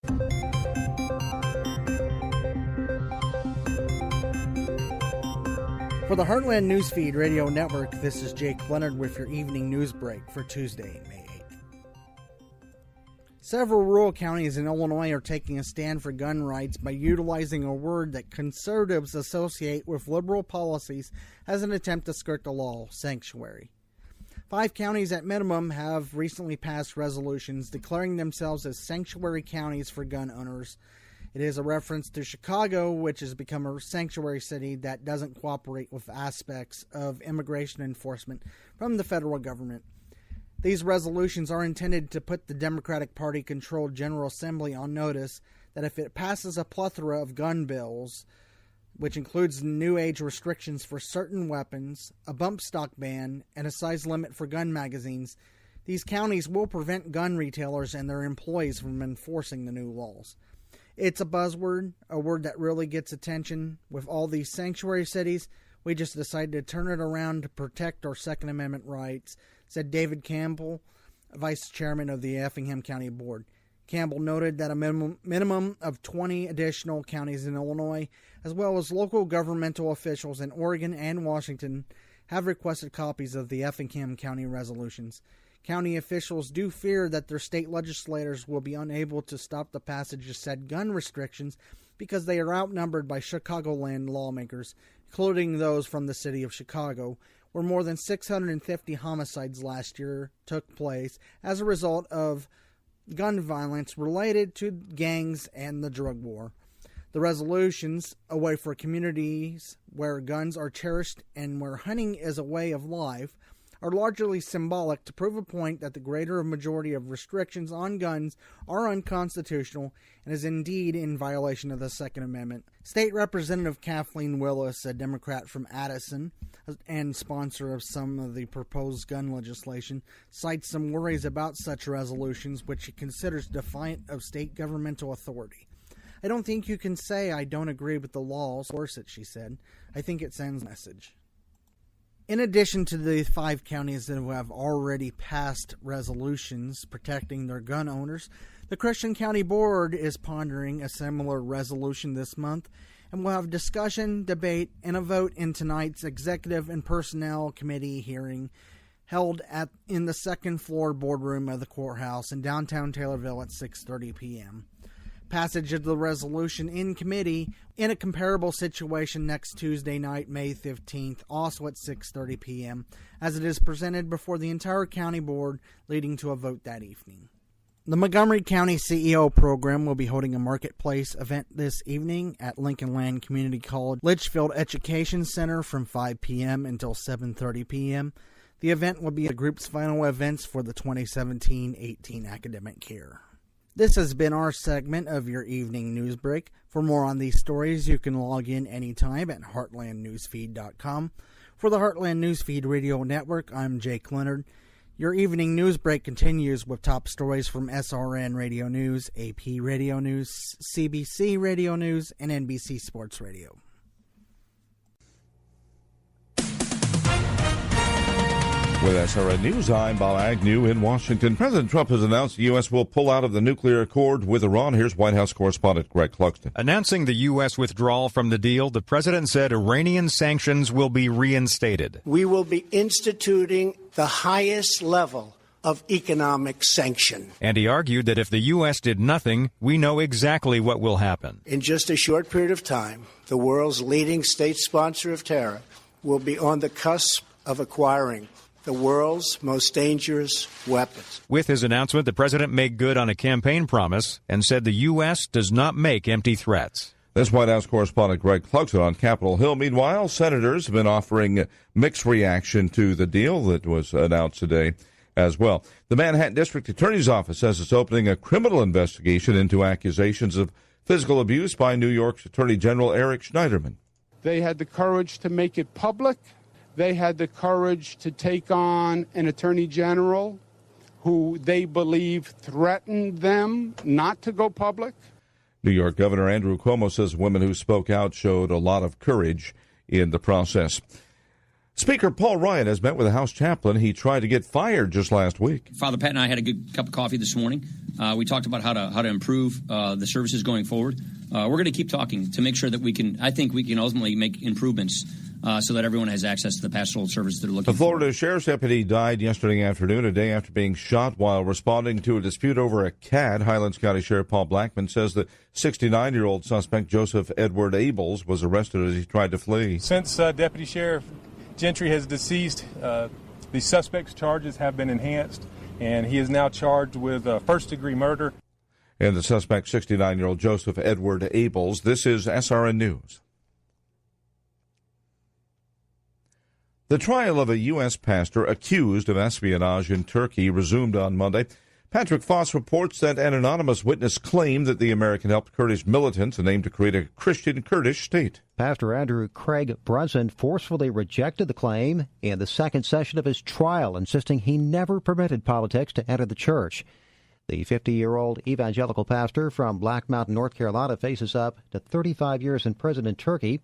For the Heartland Newsfeed Radio Network, this is Jake Leonard with your evening news break for Tuesday, May 8th. Several rural counties in Illinois are taking a stand for gun rights by utilizing a word that conservatives associate with liberal policies as an attempt to skirt the law, sanctuary. 5 counties at minimum have recently passed resolutions declaring themselves as sanctuary counties for gun owners. It is a reference to Chicago, which has become a sanctuary city that doesn't cooperate with aspects of immigration enforcement from the federal government. These resolutions are intended to put the Democratic Party-controlled General Assembly on notice that if it passes a plethora of gun bills, which includes new age restrictions for certain weapons, a bump stock ban, and a size limit for gun magazines, these counties will prevent gun retailers and their employees from enforcing the new laws. It's a buzzword, a word that really gets attention. With all these sanctuary cities, we just decided to turn it around to protect our Second Amendment rights, said David Campbell, Vice Chairman of the Effingham County Board. Campbell noted that a minimum of 20 additional counties in Illinois, as well as local governmental officials in Oregon and Washington, have requested copies of the Effingham County resolutions. County officials do fear that their state legislators will be unable to stop the passage of said gun restrictions because they are outnumbered by Chicagoland lawmakers, including those from the city of Chicago, where more than 650 homicides last year took place as a result of gun violence related to gangs and the drug war. The resolutions, a way for communities where guns are cherished and where hunting is a way of life, are largely symbolic to prove a point that the greater majority of restrictions on guns are unconstitutional and is indeed in violation of the Second Amendment. State Representative Kathleen Willis, a Democrat from Addison and sponsor of some of the proposed gun legislation, cites some worries about such resolutions, which she considers defiant of state governmental authority. I don't think you can say I don't agree with the law, source it, she said. I think it sends a message. In addition to the 5 counties that have already passed resolutions protecting their gun owners, the Christian County Board is pondering a similar resolution this month, and will have discussion, debate, and a vote in tonight's Executive and Personnel Committee hearing held in the second floor boardroom of the courthouse in downtown Taylorville at 6:30 p.m. Passage of the resolution in committee in a comparable situation next Tuesday night, May 15th, also at 6:30 p.m., as it is presented before the entire county board, leading to a vote that evening. The Montgomery County CEO program will be holding a marketplace event this evening at Lincoln Land Community College Litchfield Education Center from 5 p.m. until 7:30 p.m. The event will be the group's final events for the 2017-18 academic year. This has been our segment of your evening news break. For more on these stories, you can log in anytime at heartlandnewsfeed.com. For the Heartland Newsfeed Radio Network, I'm Jake Leonard. Your evening news break continues with top stories from SRN Radio News, AP Radio News, CBC Radio News, and NBC Sports Radio. With SRN News, I'm Bob Agnew in Washington. President Trump has announced the U.S. will pull out of the nuclear accord with Iran. Here's White House correspondent Greg Clugston. Announcing the U.S. withdrawal from the deal, the president said Iranian sanctions will be reinstated. We will be instituting the highest level of economic sanction. And he argued that if the U.S. did nothing, we know exactly what will happen. In just a short period of time, the world's leading state sponsor of terror will be on the cusp of acquiring the world's most dangerous weapons. With his announcement, the president made good on a campaign promise and said the U.S. does not make empty threats. This White House correspondent Greg Clugston on Capitol Hill. Meanwhile, senators have been offering mixed reaction to the deal that was announced today as well. The Manhattan District Attorney's Office says it's opening a criminal investigation into accusations of physical abuse by New York's Attorney General Eric Schneiderman. They had the courage to make it public. They had the courage to take on an attorney general who they believe threatened them not to go public. New York Governor Andrew Cuomo says women who spoke out showed a lot of courage in the process. Speaker Paul Ryan has met with a House chaplain he tried to get fired just last week. Father Pat and I had a good cup of coffee this morning. We talked about how to improve the services going forward. We're going to keep talking to make sure that we can ultimately make improvements so that everyone has access to the pastoral services they're looking for. The Florida Sheriff's deputy died yesterday afternoon, a day after being shot while responding to a dispute over a cat. Highlands County Sheriff Paul Blackman says the 69-year-old suspect Joseph Edward Abels was arrested as he tried to flee. Since Deputy Sheriff Gentry has deceased, the suspect's charges have been enhanced, and he is now charged with first-degree murder. And the suspect, 69-year-old Joseph Edward Abels. This is SRN News. The trial of a U.S. pastor accused of espionage in Turkey resumed on Monday. Patrick Foss reports that an anonymous witness claimed that the American helped Kurdish militants and aimed to create a Christian Kurdish state. Pastor Andrew Craig Brunson forcefully rejected the claim in the second session of his trial, insisting he never permitted politics to enter the church. The 50-year-old evangelical pastor from Black Mountain, North Carolina, faces up to 35 years in prison in Turkey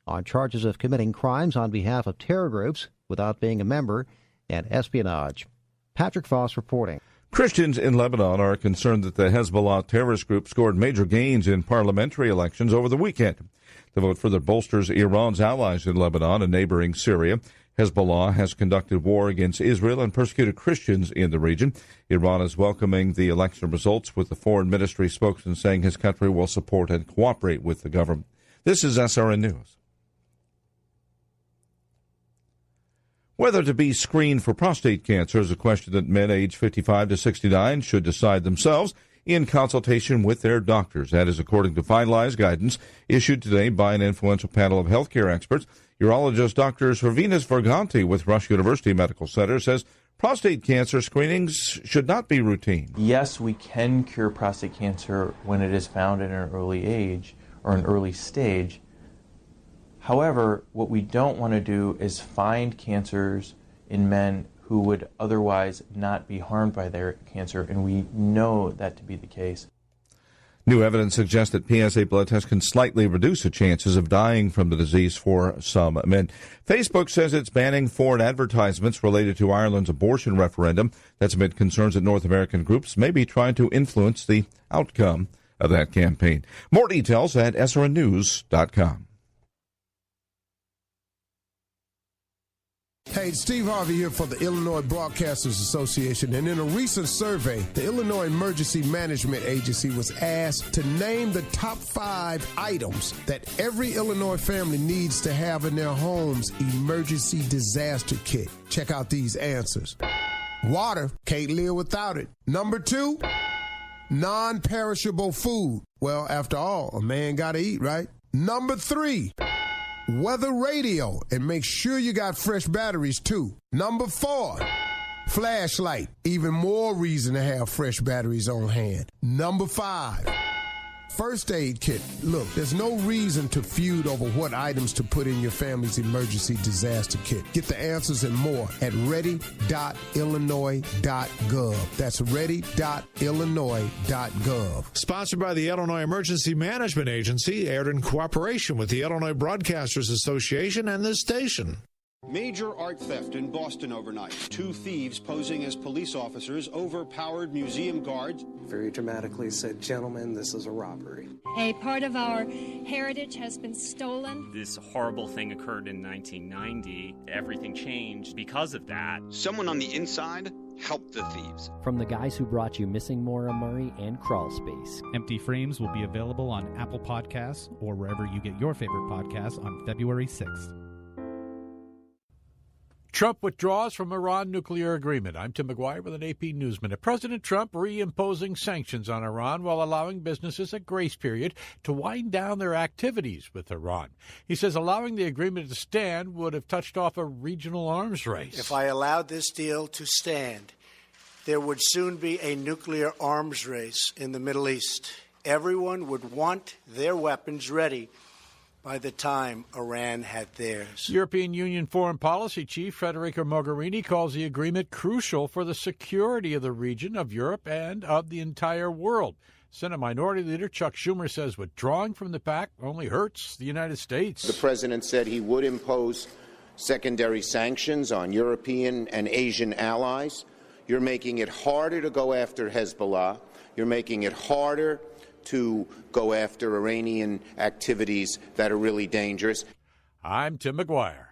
on charges of committing crimes on behalf of terror groups without being a member and espionage. Patrick Foss reporting. Christians in Lebanon are concerned that the Hezbollah terrorist group scored major gains in parliamentary elections over the weekend. The vote further bolsters Iran's allies in Lebanon and neighboring Syria. Hezbollah has conducted war against Israel and persecuted Christians in the region. Iran is welcoming the election results, with the foreign ministry spokesman saying his country will support and cooperate with the government. This is SRN News. Whether to be screened for prostate cancer is a question that men aged 55 to 69 should decide themselves in consultation with their doctors. That is according to finalized guidance issued today by an influential panel of healthcare experts. Urologist Dr. Servinas Verganti with Rush University Medical Center says prostate cancer screenings should not be routine. Yes, we can cure prostate cancer when it is found at an early age or an early stage. However, what we don't want to do is find cancers in men who would otherwise not be harmed by their cancer, and we know that to be the case. New evidence suggests that PSA blood tests can slightly reduce the chances of dying from the disease for some men. Facebook says it's banning foreign advertisements related to Ireland's abortion referendum. That's amid concerns that North American groups may be trying to influence the outcome of that campaign. More details at srnnews.com. Hey, it's Steve Harvey here for the Illinois Broadcasters Association, and in a recent survey, the Illinois Emergency Management Agency was asked to name the top 5 items that every Illinois family needs to have in their home's emergency disaster kit. Check out these answers. Water, can't live without it. Number 2, non-perishable food. Well, after all, a man gotta eat, right? Number 3, weather radio, and make sure you got fresh batteries too. Number 4, flashlight. Even more reason to have fresh batteries on hand. Number 5, first aid kit. Look, there's no reason to feud over what items to put in your family's emergency disaster kit. Get the answers and more at ready.illinois.gov. That's ready.illinois.gov. Sponsored by the Illinois Emergency Management Agency, aired in cooperation with the Illinois Broadcasters Association and this station. Major art theft in Boston overnight. 2 thieves posing as police officers overpowered museum guards. Very dramatically said, "Gentlemen, this is a robbery." A part of our heritage has been stolen. This horrible thing occurred in 1990. Everything changed because of that. Someone on the inside helped the thieves. From the guys who brought you Missing Maura Murray and Crawl Space. Empty Frames will be available on Apple Podcasts or wherever you get your favorite podcasts on February 6th. Trump withdraws from Iran nuclear agreement. I'm Tim McGuire with an AP News Minute. President Trump reimposing sanctions on Iran while allowing businesses a grace period to wind down their activities with Iran. He says allowing the agreement to stand would have touched off a regional arms race. If I allowed this deal to stand, there would soon be a nuclear arms race in the Middle East. Everyone would want their weapons ready by the time Iran had theirs. European Union Foreign Policy Chief Federica Mogherini calls the agreement crucial for the security of the region, of Europe, and of the entire world. Senate Minority Leader Chuck Schumer says withdrawing from the pact only hurts the United States. The president said he would impose secondary sanctions on European and Asian allies. You're making it harder to go after Hezbollah. You're making it harder to go after Iranian activities that are really dangerous. I'm Tim McGuire.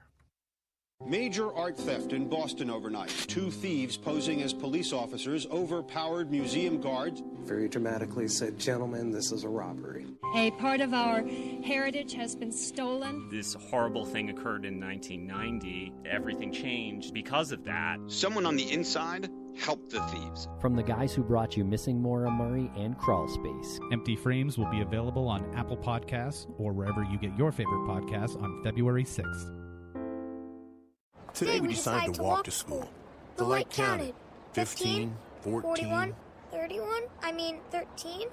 Major art theft in Boston overnight. 2 thieves posing as police officers overpowered museum guards. Very dramatically said, "Gentlemen, this is a robbery." A part of our heritage has been stolen. This horrible thing occurred in 1990. Everything changed because of that. Someone on the inside helped the thieves. From the guys who brought you Missing Maura Murray and Crawl Space. Empty Frames will be available on Apple Podcasts or wherever you get your favorite podcasts on February 6th. Today we decided to walk to school. The light counted. 15, 14, 41, 31, 13.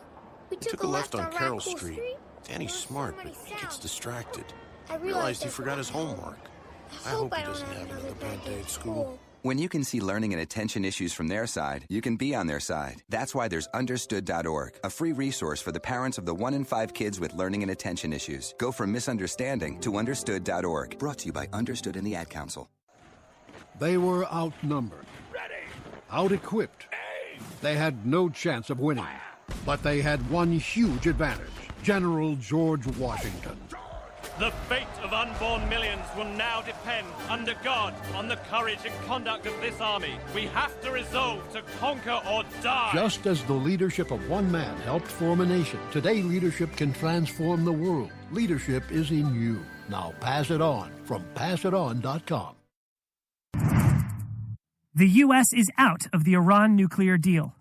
We took a left on Carroll Street. Danny's smart, but he gets distracted. I realized he forgot his homework. I hope he doesn't have another bad day at school. When you can see learning and attention issues from their side, you can be on their side. That's why there's Understood.org, a free resource for the parents of the 1 in 5 kids with learning and attention issues. Go from misunderstanding to Understood.org. Brought to you by Understood and the Ad Council. They were outnumbered, out-equipped. They had no chance of winning, but they had one huge advantage: General George Washington. The fate of unborn millions will now depend, under God, on the courage and conduct of this army. We have to resolve to conquer or die. Just as the leadership of one man helped form a nation, today leadership can transform the world. Leadership is in you. Now pass it on from passiton.com. The U.S. is out of the Iran nuclear deal.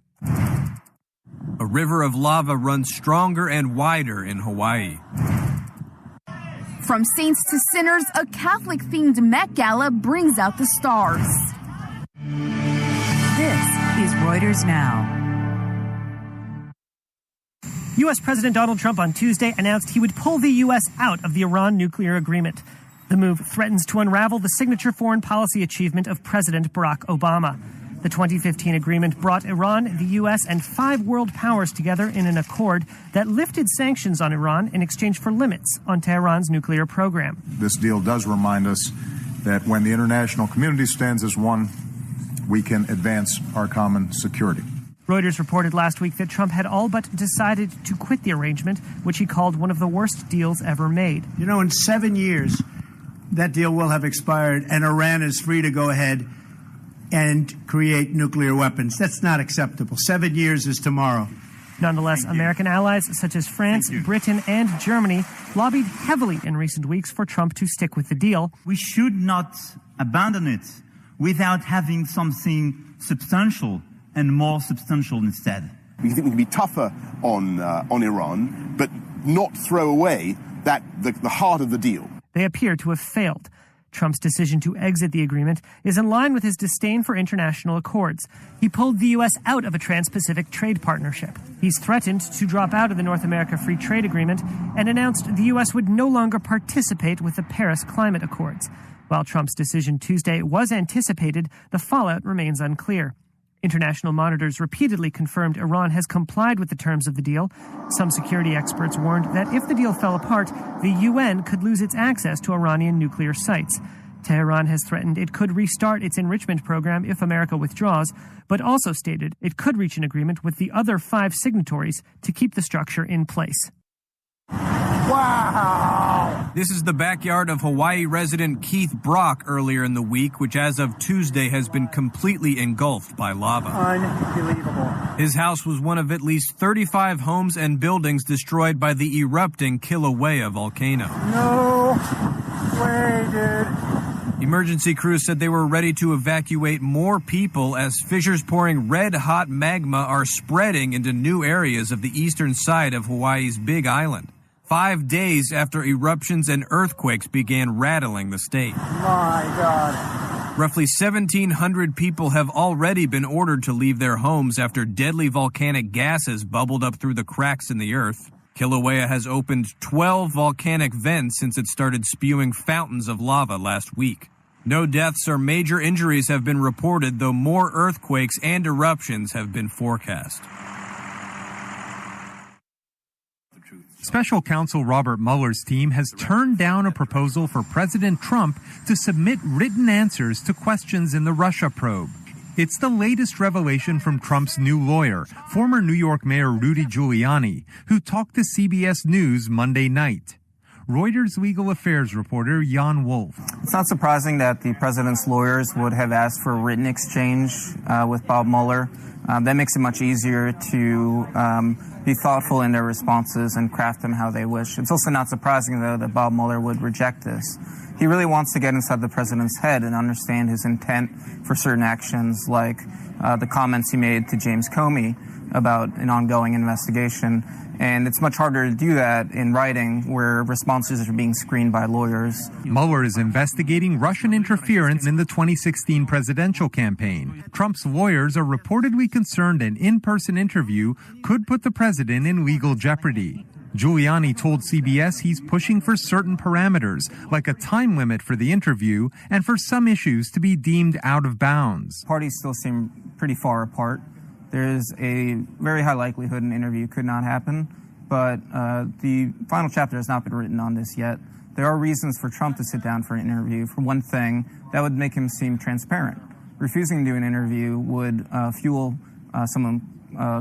A river of lava runs stronger and wider in Hawaii. From saints to sinners, a Catholic-themed Met Gala brings out the stars. This is Reuters Now. U.S. President Donald Trump on Tuesday announced he would pull the U.S. out of the Iran nuclear agreement. The move threatens to unravel the signature foreign policy achievement of President Barack Obama. The 2015 agreement brought Iran, the U.S., and 5 world powers together in an accord that lifted sanctions on Iran in exchange for limits on Tehran's nuclear program. This deal does remind us that when the international community stands as one, we can advance our common security. Reuters reported last week that Trump had all but decided to quit the arrangement, which he called one of the worst deals ever made. You know, in 7 years, that deal will have expired, and Iran is free to go ahead and create nuclear weapons. That's not acceptable. 7 years is tomorrow. Nonetheless, American allies such as France, Britain, and Germany lobbied heavily in recent weeks for Trump to stick with the deal. We should not abandon it without having something substantial and more substantial instead. We think we can be tougher on Iran, but not throw away the heart of the deal. They appear to have failed. Trump's decision to exit the agreement is in line with his disdain for international accords. He pulled the U.S. out of a trans-Pacific trade partnership. He's threatened to drop out of the North America Free Trade Agreement and announced the U.S. would no longer participate with the Paris Climate Accords. While Trump's decision Tuesday was anticipated, the fallout remains unclear. International monitors repeatedly confirmed Iran has complied with the terms of the deal. Some security experts warned that if the deal fell apart, the UN could lose its access to Iranian nuclear sites. Tehran has threatened it could restart its enrichment program if America withdraws, but also stated it could reach an agreement with the other 5 signatories to keep the structure in place. Wow! This is the backyard of Hawaii resident Keith Brock earlier in the week, which as of Tuesday has been completely engulfed by lava. Unbelievable. His house was one of at least 35 homes and buildings destroyed by the erupting Kilauea volcano. No way, dude. Emergency crews said they were ready to evacuate more people as fissures pouring red-hot magma are spreading into new areas of the eastern side of Hawaii's Big Island. 5 days after eruptions and earthquakes began rattling the state. My God. Roughly 1,700 people have already been ordered to leave their homes after deadly volcanic gases bubbled up through the cracks in the earth. Kilauea has opened 12 volcanic vents since it started spewing fountains of lava last week. No deaths or major injuries have been reported, though more earthquakes and eruptions have been forecast. Special counsel Robert Mueller's team has turned down a proposal for President Trump to submit written answers to questions in the Russia probe. It's the latest revelation from Trump's new lawyer, former New York Mayor Rudy Giuliani, who talked to CBS News Monday night. Reuters legal affairs reporter Jan Wolf. It's not surprising that the president's lawyers would have asked for a written exchange with Bob Mueller. That makes it much easier to be thoughtful in their responses and craft them how they wish. It's also not surprising, though, that Bob Mueller would reject this. He really wants to get inside the president's head and understand his intent for certain actions, like the comments he made to James Comey about an ongoing investigation. And it's much harder to do that in writing, where responses are being screened by lawyers. Mueller is investigating Russian interference in the 2016 presidential campaign. Trump's lawyers are reportedly concerned an in-person interview could put the president in legal jeopardy. Giuliani told CBS he's pushing for certain parameters, like a time limit for the interview and for some issues to be deemed out of bounds. Parties still seem pretty far apart. There's a very high likelihood an interview could not happen, but the final chapter has not been written on this yet. There are reasons for Trump to sit down for an interview. For one thing, that would make him seem transparent. Refusing to do an interview would fuel some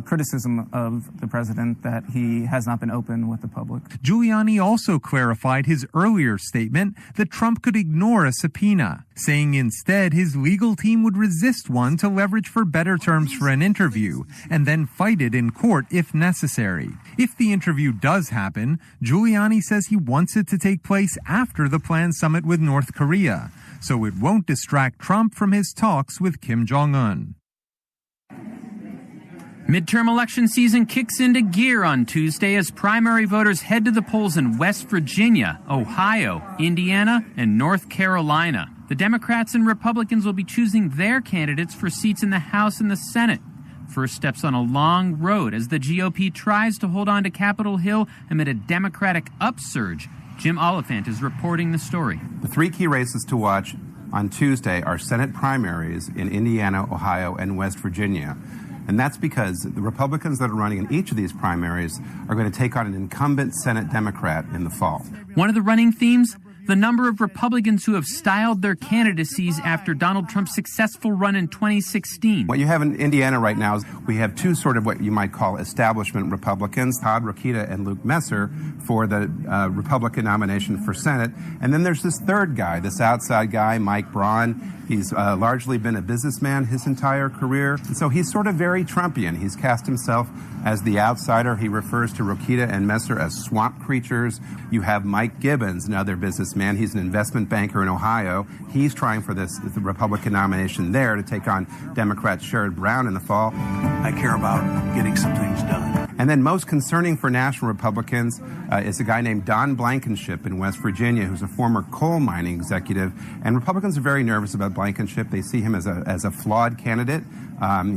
criticism of the president that he has not been open with the public. Giuliani also clarified his earlier statement that Trump could ignore a subpoena, saying instead his legal team would resist one to leverage for better terms for an interview and then fight it in court if necessary. If the interview does happen, Giuliani says he wants it to take place after the planned summit with North Korea, so it won't distract Trump from his talks with Kim Jong-un. Midterm election season kicks into gear on Tuesday as primary voters head to the polls in West Virginia, Ohio, Indiana, and North Carolina. The Democrats and Republicans will be choosing their candidates for seats in the House and the Senate. First steps on a long road as the GOP tries to hold on to Capitol Hill amid a Democratic upsurge. Jim Oliphant is reporting the story. The three key races to watch on Tuesday are Senate primaries in Indiana, Ohio, and West Virginia. And that's because the Republicans that are running in each of these primaries are going to take on an incumbent Senate Democrat in the fall. One of the running themes, the number of Republicans who have styled their candidacies after Donald Trump's successful run in 2016. What you have in Indiana right now is we have two sort of what you might call establishment Republicans, Todd Rokita and Luke Messer, for the Republican nomination for Senate. And then there's this third guy, this outside guy, Mike Braun. He's largely been a businessman his entire career. And so he's sort of very Trumpian. He's cast himself as the outsider. He refers to Rokita and Messer as swamp creatures. You have Mike Gibbons, another businessman. He's an investment banker in Ohio. He's trying for the Republican nomination there to take on Democrat Sherrod Brown in the fall. I care about getting some things done. And then most concerning for national Republicans is a guy named Don Blankenship in West Virginia, who's a former coal mining executive. And Republicans are very nervous about Blankenship. They see him as a flawed candidate.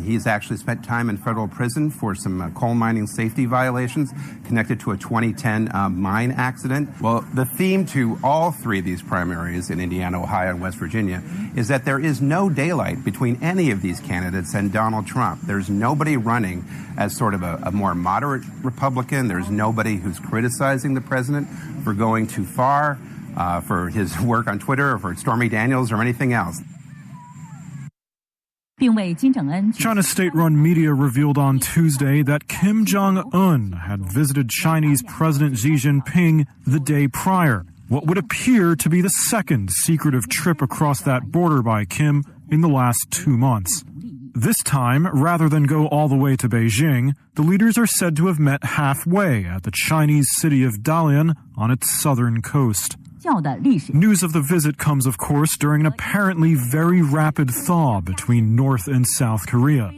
He's actually spent time in federal prison for some coal mining safety violations connected to a 2010 mine accident. Well, the theme to all three of these primaries in Indiana, Ohio, and West Virginia is that there is no daylight between any of these candidates and Donald Trump. There's nobody running as sort of a more moderate Republican. There's nobody who's criticizing the president for going too far, for his work on Twitter, or for Stormy Daniels, or anything else. China's state-run media revealed on Tuesday that Kim Jong-un had visited Chinese President Xi Jinping the day prior, what would appear to be the second secretive trip across that border by Kim in the last 2 months. This time, rather than go all the way to Beijing, the leaders are said to have met halfway at the Chinese city of Dalian on its southern coast. News of the visit comes, of course, during an apparently very rapid thaw between North and South Korea,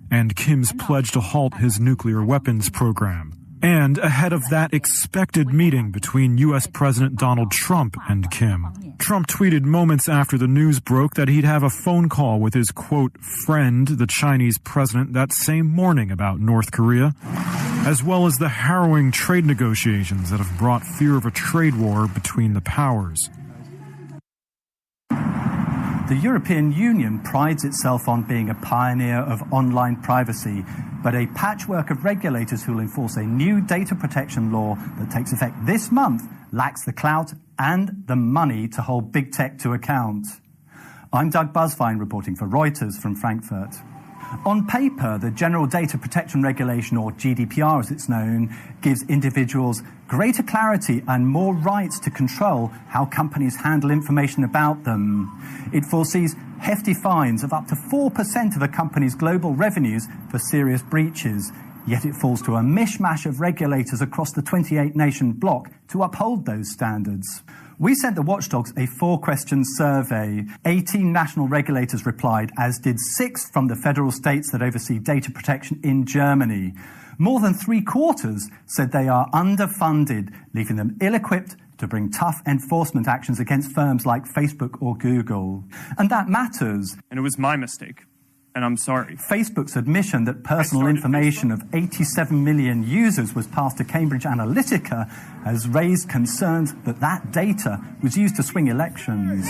and Kim's pledge to halt his nuclear weapons program, and ahead of that expected meeting between U.S. President Donald Trump and Kim. Trump tweeted moments after the news broke that he'd have a phone call with his, quote, friend, the Chinese president, that same morning about North Korea, as well as the harrowing trade negotiations that have brought fear of a trade war between the powers. The European Union prides itself on being a pioneer of online privacy, but a patchwork of regulators who will enforce a new data protection law that takes effect this month lacks the clout and the money to hold big tech to account. I'm Doug Busvine reporting for Reuters from Frankfurt. On paper, the General Data Protection Regulation, or GDPR as it's known, gives individuals greater clarity and more rights to control how companies handle information about them. It foresees hefty fines of up to 4% of a company's global revenues for serious breaches, yet it falls to a mishmash of regulators across the 28-nation bloc to uphold those standards. We sent the watchdogs a 4-question survey. 18 national regulators replied, as did 6 from the federal states that oversee data protection in Germany. More than 3/4 said they are underfunded, leaving them ill-equipped to bring tough enforcement actions against firms like Facebook or Google. And that matters. And it was my mistake. And I'm sorry. Facebook's admission that personal information of 87 million users was passed to Cambridge Analytica has raised concerns that that data was used to swing elections.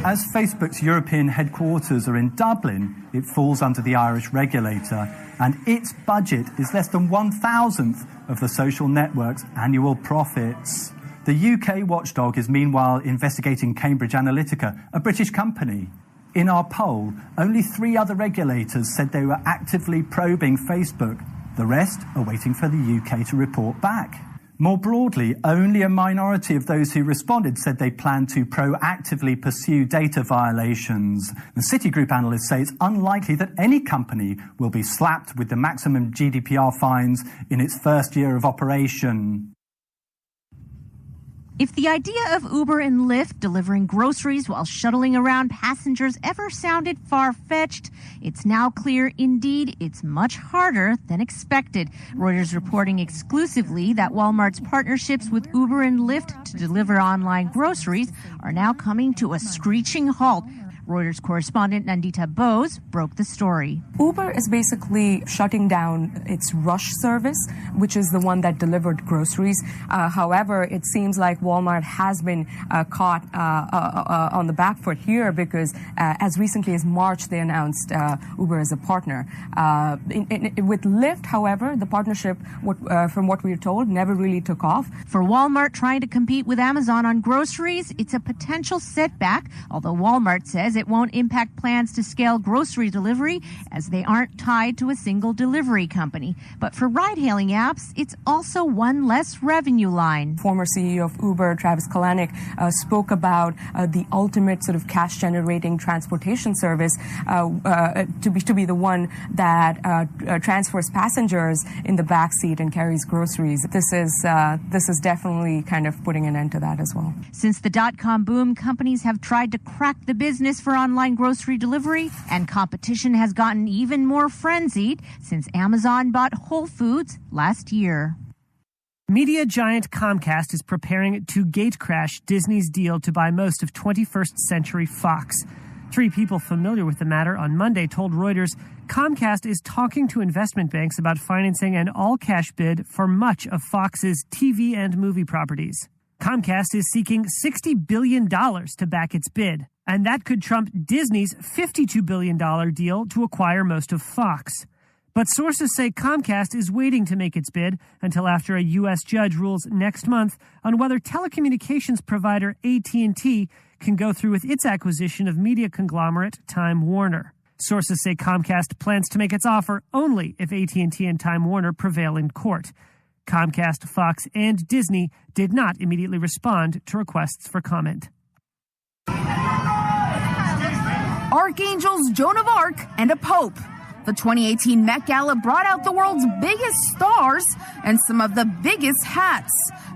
As Facebook's European headquarters are in Dublin, it falls under the Irish regulator, and its budget is less than 1/1,000th of the social network's annual profits. The UK watchdog is meanwhile investigating Cambridge Analytica, a British company. In our poll, only 3 other regulators said they were actively probing Facebook. The rest are waiting for the UK to report back. More broadly, only a minority of those who responded said they plan to proactively pursue data violations. The Citigroup analysts say it's unlikely that any company will be slapped with the maximum GDPR fines in its first year of operation. If the idea of Uber and Lyft delivering groceries while shuttling around passengers ever sounded far-fetched, it's now clear, indeed, it's much harder than expected. Reuters reporting exclusively that Walmart's partnerships with Uber and Lyft to deliver online groceries are now coming to a screeching halt. Reuters correspondent Nandita Bose broke the story. Uber is basically shutting down its Rush service, which is the one that delivered groceries. However, it seems like Walmart has been caught on the back foot here because as recently as March, they announced Uber as a partner. With Lyft, however, the partnership, from what we're told, never really took off. For Walmart trying to compete with Amazon on groceries, it's a potential setback, although Walmart says it won't impact plans to scale grocery delivery as they aren't tied to a single delivery company. But for ride-hailing apps, it's also one less revenue line. Former CEO of Uber, Travis Kalanick, spoke about the ultimate sort of cash-generating transportation service to be the one that transfers passengers in the backseat and carries groceries. This is definitely kind of putting an end to that as well. Since the dot-com boom, companies have tried to crack the business for online grocery delivery, and competition has gotten even more frenzied since Amazon bought Whole Foods last year. Media giant Comcast is preparing to gatecrash Disney's deal to buy most of 21st Century Fox. 3 people familiar with the matter on Monday told Reuters Comcast is talking to investment banks about financing an all-cash bid for much of Fox's TV and movie properties. Comcast is seeking $60 billion to back its bid, and that could trump Disney's $52 billion deal to acquire most of Fox. But sources say Comcast is waiting to make its bid until after a U.S. judge rules next month on whether telecommunications provider AT&T can go through with its acquisition of media conglomerate Time Warner. Sources say Comcast plans to make its offer only if AT&T and Time Warner prevail in court. Comcast, Fox, and Disney did not immediately respond to requests for comment. Archangels, Joan of Arc, and a Pope. The 2018 Met Gala brought out the world's biggest stars and some of the biggest hats.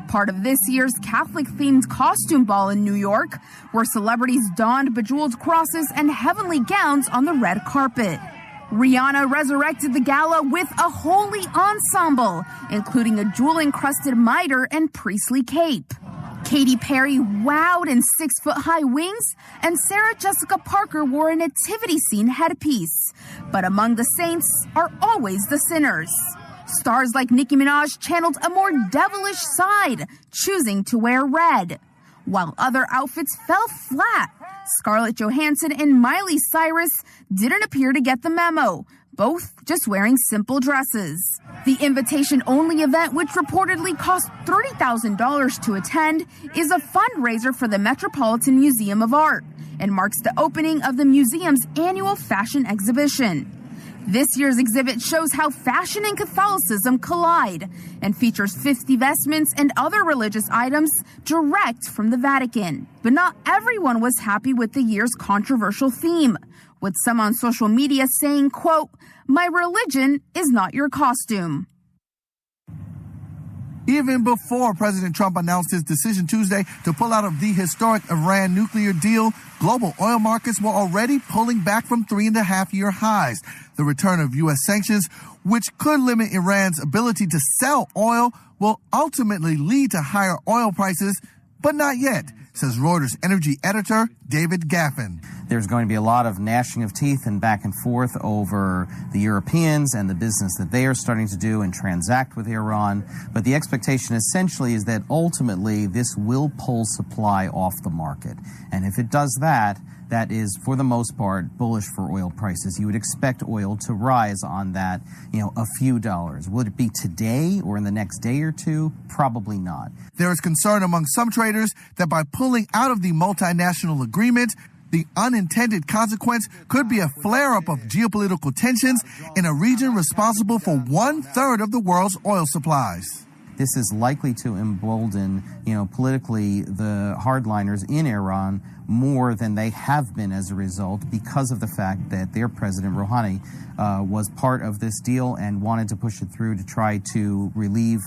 Part of this year's Catholic-themed costume ball in New York, where celebrities donned bejeweled crosses and heavenly gowns on the red carpet. Rihanna resurrected the gala with a holy ensemble, including a jewel-encrusted mitre and priestly cape. Katy Perry wowed in 6-foot-high wings, and Sarah Jessica Parker wore a nativity scene headpiece. But among the saints are always the sinners. Stars like Nicki Minaj channeled a more devilish side, choosing to wear red. while other outfits fell flat. Scarlett Johansson and Miley Cyrus didn't appear to get the memo, both just wearing simple dresses. The invitation-only event, which reportedly cost $30,000 to attend, is a fundraiser for the Metropolitan Museum of Art and marks the opening of the museum's annual fashion exhibition. This year's exhibit shows how fashion and Catholicism collide and features 50 vestments and other religious items direct from the Vatican. But not everyone was happy with the year's controversial theme, with some on social media saying, quote, "My religion is not your costume." Even before President Trump announced his decision Tuesday to pull out of the historic Iran nuclear deal, global oil markets were already pulling back from 3.5-year highs. The return of U.S. sanctions, which could limit Iran's ability to sell oil, will ultimately lead to higher oil prices, but not yet, says Reuters energy editor David Gaffin. There's going to be a lot of gnashing of teeth and back and forth over the Europeans and the business that they are starting to do and transact with Iran. But the expectation essentially is that ultimately this will pull supply off the market. And if it does that, that is, for the most part, bullish for oil prices. You would expect oil to rise on that, a few dollars. Would it be today or in the next day or two? Probably not. There is concern among some traders that by pulling out of the multinational agreement, the unintended consequence could be a flare-up of geopolitical tensions in a region responsible for 1/3 of the world's oil supplies. This is likely to embolden, politically the hardliners in Iran more than they have been as a result, because of the fact that their president, Rouhani, was part of this deal and wanted to push it through to try to relieve,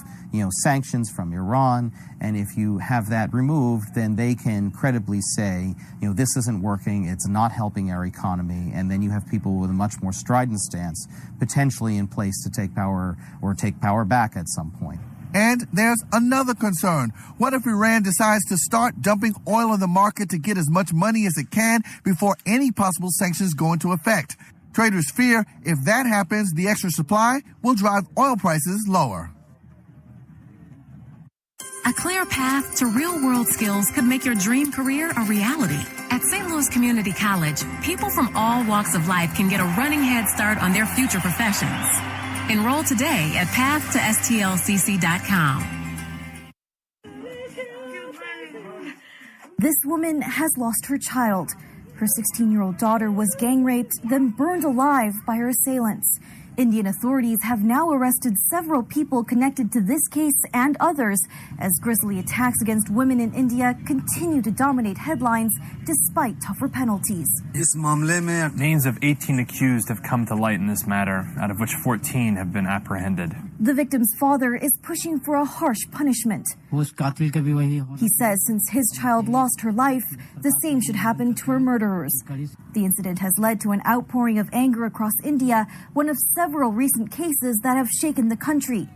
sanctions from Iran. And if you have that removed, then they can credibly say, this isn't working, it's not helping our economy. And then you have people with a much more strident stance potentially in place to take power or take power back at some point. And there's another concern. What if Iran decides to start dumping oil in the market to get as much money as it can before any possible sanctions go into effect? Traders fear if that happens, the extra supply will drive oil prices lower. A clear path to real-world skills could make your dream career a reality. At St. Louis Community College, people from all walks of life can get a running head start on their future professions. Enroll today at pathtostlcc.com. This woman has lost her child. Her 16-year-old daughter was gang raped, then burned alive by her assailants. Indian authorities have now arrested several people connected to this case and others as grisly attacks against women in India continue to dominate headlines despite tougher penalties. Names of 18 accused have come to light in this matter, out of which 14 have been apprehended. The victim's father is pushing for a harsh punishment. He says since his child lost her life, the same should happen to her murderers. The incident has led to an outpouring of anger across India, one of several recent cases that have shaken the country.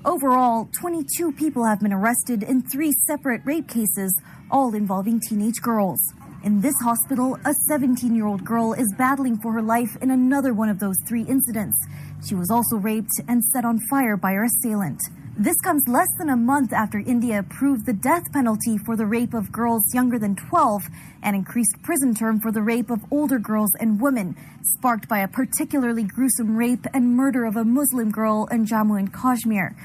Overall, 22 people have been arrested in 3 separate rape cases, all involving teenage girls. In this hospital, a 17-year-old girl is battling for her life in another one of those 3 incidents. She was also raped and set on fire by her assailant. This comes less than a month after India approved the death penalty for the rape of girls younger than 12 and increased prison term for the rape of older girls and women, sparked by a particularly gruesome rape and murder of a Muslim girl in Jammu and Kashmir.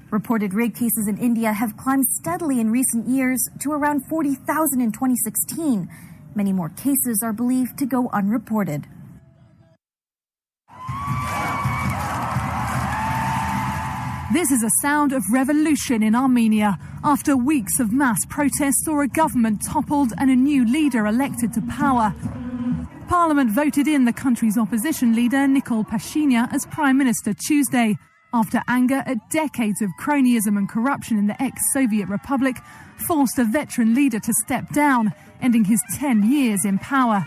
Reported rape cases in India have climbed steadily in recent years to around 40,000 in 2016. Many more cases are believed to go unreported. This is a sound of revolution in Armenia. After weeks of mass protests saw a government toppled and a new leader elected to power. Parliament voted in the country's opposition leader, Nikol Pashinyan, as Prime Minister Tuesday, after anger at decades of cronyism and corruption in the ex-Soviet Republic forced a veteran leader to step down, ending his 10 years in power.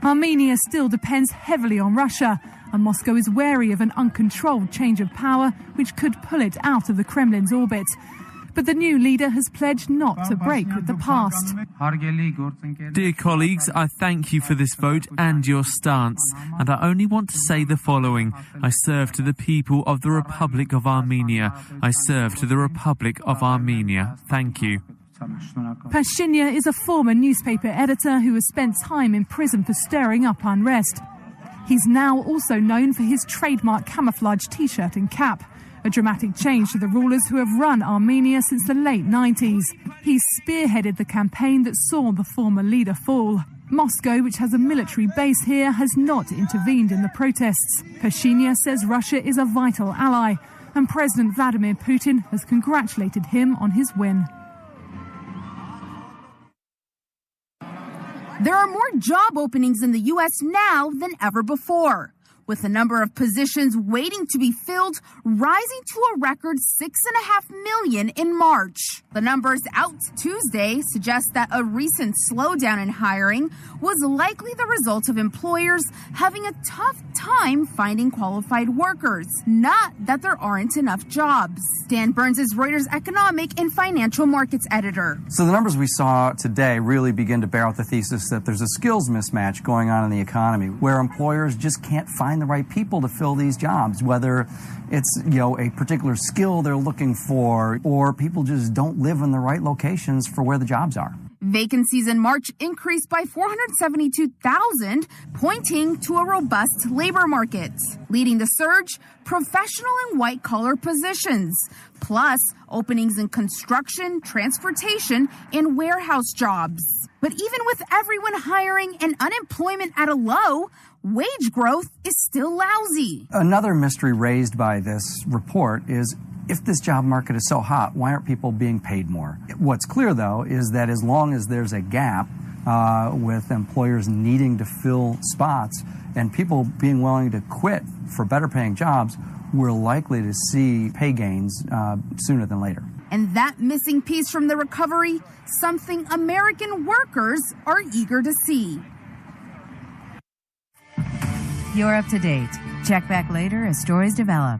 Armenia still depends heavily on Russia, and Moscow is wary of an uncontrolled change of power which could pull it out of the Kremlin's orbit. But the new leader has pledged not to break with the past. Dear colleagues, I thank you for this vote and your stance, and I only want to say the following. I serve to the people of the Republic of Armenia. I serve to the Republic of Armenia. Thank you. Pashinya is a former newspaper editor who has spent time in prison for stirring up unrest. He's now also known for his trademark camouflage T-shirt and cap, a dramatic change to the rulers who have run Armenia since the late 90s. He spearheaded the campaign that saw the former leader fall. Moscow, which has a military base here, has not intervened in the protests. Pashinya says Russia is a vital ally, and President Vladimir Putin has congratulated him on his win. There are more job openings in the U.S. now than ever before, with the number of positions waiting to be filled rising to a record 6.5 million in March. The numbers out Tuesday suggest that a recent slowdown in hiring was likely the result of employers having a tough time finding qualified workers, not that there aren't enough jobs. Dan Burns is Reuters economic and financial markets editor. So the numbers we saw today really begin to bear out the thesis that there's a skills mismatch going on in the economy, where employers just can't find the right people to fill these jobs, whether it's, a particular skill they're looking for, or people just don't live in the right locations for where the jobs are. Vacancies in March increased by 472,000, pointing to a robust labor market. Leading the surge, professional and white-collar positions, plus openings in construction, transportation, and warehouse jobs. But even with everyone hiring and unemployment at a low, wage growth is still lousy. Another mystery raised by this report is, if this job market is so hot, why aren't people being paid more? What's clear, though, is that as long as there's a gap with employers needing to fill spots and people being willing to quit for better paying jobs, we're likely to see pay gains sooner than later. And that missing piece from the recovery, something American workers are eager to see. You're up to date. Check back later as stories develop.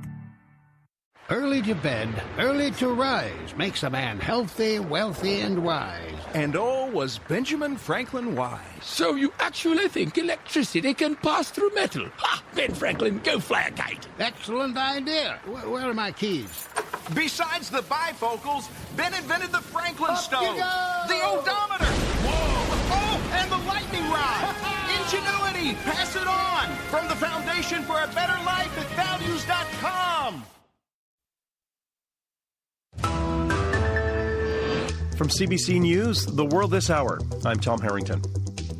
Early to bed, early to rise makes a man healthy, wealthy, and wise. And oh, was Benjamin Franklin wise. So you actually think electricity can pass through metal? Ha! Ben Franklin, go fly a kite. Excellent idea. Where are my keys? Besides the bifocals, Ben invented the Franklin stove, the odometer. Whoa! Oh, and the lightning rod. Ingenuity, pass it on. From the Foundation for a Better Life at values.com. From CBC News, The World This Hour, I'm Tom Harrington.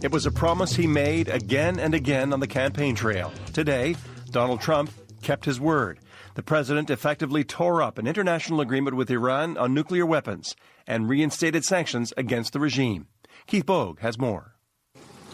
It was a promise he made again and again on the campaign trail. Today, Donald Trump kept his word. The president effectively tore up an international agreement with Iran on nuclear weapons and reinstated sanctions against the regime. Keith Bogue has more.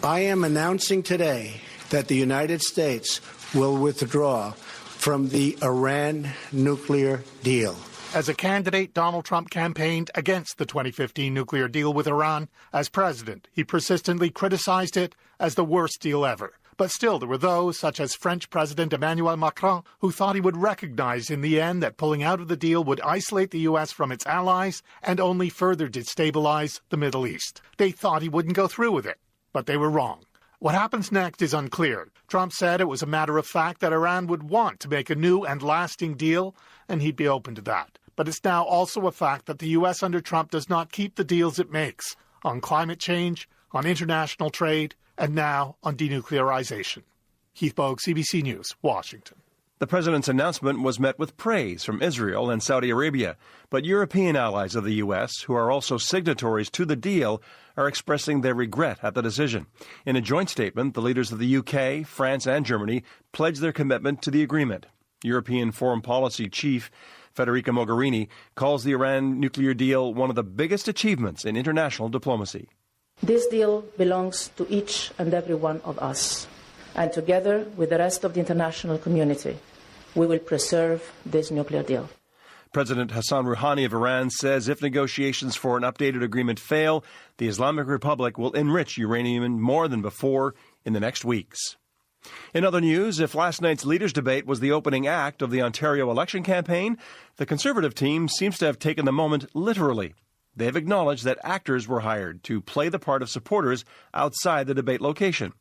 I am announcing today that the United States will withdraw from the Iran nuclear deal. As a candidate, Donald Trump campaigned against the 2015 nuclear deal with Iran. As president, he persistently criticized it as the worst deal ever. But still, there were those, such as French President Emmanuel Macron, who thought he would recognize in the end that pulling out of the deal would isolate the U.S. from its allies and only further destabilize the Middle East. They thought he wouldn't go through with it, but they were wrong. What happens next is unclear. Trump said it was a matter of fact that Iran would want to make a new and lasting deal, and he'd be open to that. But it's now also a fact that the U.S. under Trump does not keep the deals it makes on climate change, on international trade, and now on denuclearization. Keith Bogue, CBC News, Washington. The president's announcement was met with praise from Israel and Saudi Arabia, but European allies of the U.S., who are also signatories to the deal, are expressing their regret at the decision. In a joint statement, the leaders of the UK, France, and Germany pledged their commitment to the agreement. European Foreign Policy Chief Federica Mogherini calls the Iran nuclear deal one of the biggest achievements in international diplomacy. This deal belongs to each and every one of us, and together with the rest of the international community, we will preserve this nuclear deal. President Hassan Rouhani of Iran says if negotiations for an updated agreement fail, the Islamic Republic will enrich uranium more than before in the next weeks. In other news, if last night's leaders' debate was the opening act of the Ontario election campaign, the Conservative team seems to have taken the moment literally. They have acknowledged that actors were hired to play the part of supporters outside the debate location.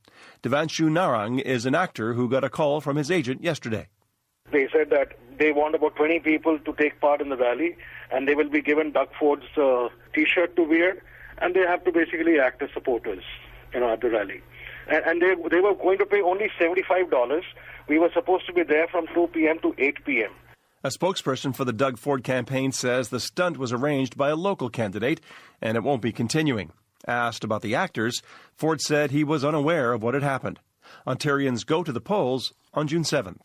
Devanshu Narang is an actor who got a call from his agent yesterday. They said that they want about 20 people to take part in the rally, and they will be given Doug Ford's T-shirt to wear, and they have to basically act as supporters, at the rally. And they were going to pay only $75. We were supposed to be there from 2 p.m. to 8 p.m. A spokesperson for the Doug Ford campaign says the stunt was arranged by a local candidate and it won't be continuing. Asked about the actors, Ford said he was unaware of what had happened. Ontarians go to the polls on June 7th.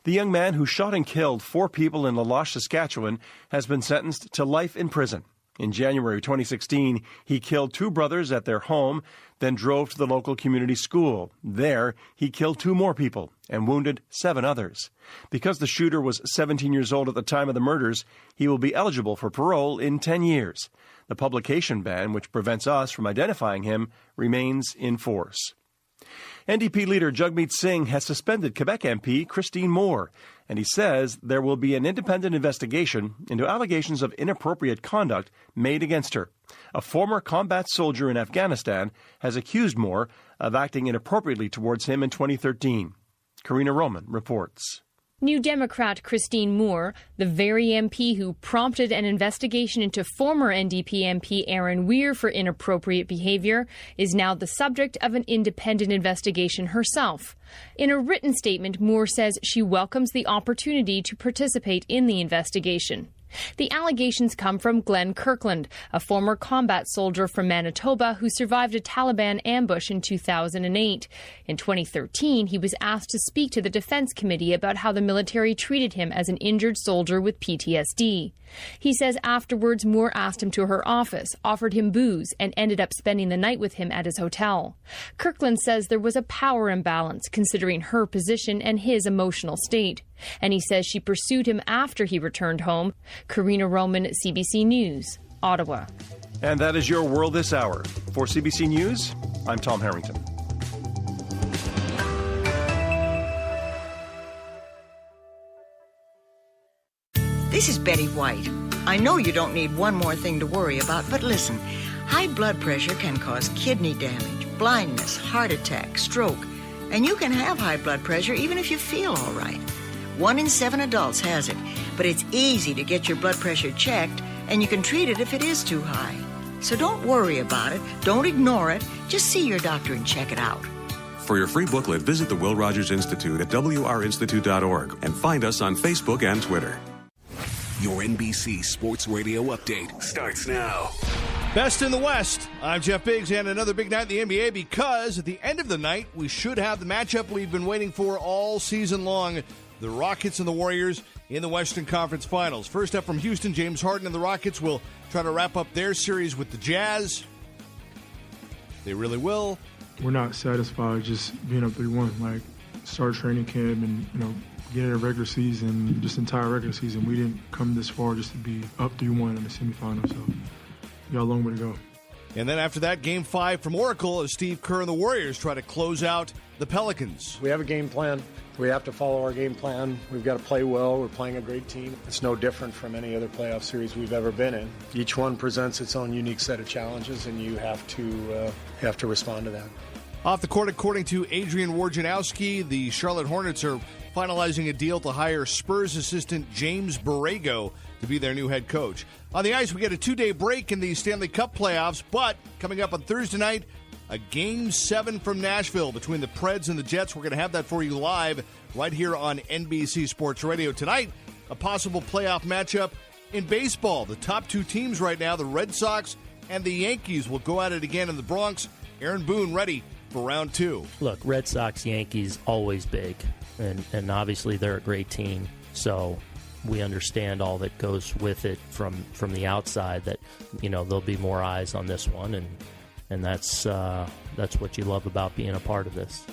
The young man who shot and killed 4 people in La Loche, Saskatchewan, has been sentenced to life in prison. In January 2016, he killed 2 brothers at their home, then drove to the local community school. There, he killed 2 more people and wounded 7 others. Because the shooter was 17 years old at the time of the murders, he will be eligible for parole in 10 years. The publication ban, which prevents us from identifying him, remains in force. NDP leader Jagmeet Singh has suspended Quebec MP Christine Moore, and he says there will be an independent investigation into allegations of inappropriate conduct made against her. A former combat soldier in Afghanistan has accused Moore of acting inappropriately towards him in 2013. Karina Roman reports. New Democrat Christine Moore, the very MP who prompted an investigation into former NDP MP Aaron Weir for inappropriate behavior, is now the subject of an independent investigation herself. In a written statement, Moore says she welcomes the opportunity to participate in the investigation. The allegations come from Glenn Kirkland, a former combat soldier from Manitoba who survived a Taliban ambush in 2008. In 2013, he was asked to speak to the Defense Committee about how the military treated him as an injured soldier with PTSD. He says afterwards Moore asked him to her office, offered him booze, and ended up spending the night with him at his hotel. Kirkland says there was a power imbalance considering her position and his emotional state. And he says she pursued him after he returned home. Karina Roman, CBC News, Ottawa. And that is your world this hour. For CBC News, I'm Tom Harrington. This is Betty White. I know you don't need one more thing to worry about, but listen. High blood pressure can cause kidney damage, blindness, heart attack, stroke. And you can have high blood pressure even if you feel all right. 1 in 7 adults has it, but it's easy to get your blood pressure checked, and you can treat it if it is too high. So don't worry about it. Don't ignore it. Just see your doctor and check it out. For your free booklet, visit the Will Rogers Institute at wrinstitute.org and find us on Facebook and Twitter. Your NBC Sports Radio update starts now. Best in the West. I'm Jeff Biggs, and another big night in the NBA because at the end of the night, we should have the matchup we've been waiting for all season long. The Rockets and the Warriors in the Western Conference Finals. First up from Houston, James Harden and the Rockets will try to wrap up their series with the Jazz. They really will. We're not satisfied just being up 3-1. Like, start training camp and, get a regular season, just entire regular season. We didn't come this far just to be up 3-1 in the semifinals, so we got a long way to go. And then after that, Game 5 from Oracle as Steve Kerr and the Warriors try to close out the Pelicans. We have a game plan. We have to follow our game plan. We've got to play well. We're playing a great team. It's no different from any other playoff series we've ever been in. Each one presents its own unique set of challenges, and you have to respond to that. Off the court, according to Adrian Wojnarowski, the Charlotte Hornets are finalizing a deal to hire Spurs assistant James Borrego to be their new head coach. On the ice, we get a 2-day break in the Stanley Cup playoffs, but coming up on Thursday night, a Game 7 from Nashville between the Preds and the Jets. We're going to have that for you live right here on NBC Sports Radio. Tonight, a possible playoff matchup in baseball. The top 2 teams right now, the Red Sox and the Yankees, will go at it again in the Bronx. Aaron Boone ready for round 2. Look, Red Sox, Yankees, always big. And obviously they're a great team. So we understand all that goes with it from the outside, that, there'll be more eyes on this one. And that's what you love about being a part of this.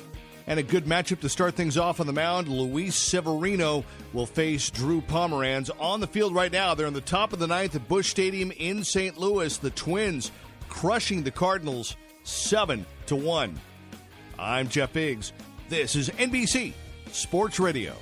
And a good matchup to start things off on the mound. Luis Severino will face Drew Pomeranz. On the field right now, they're in the top of the 9th at Busch Stadium in St. Louis. The Twins crushing the Cardinals 7-1. I'm Jeff Biggs. This is NBC Sports Radio.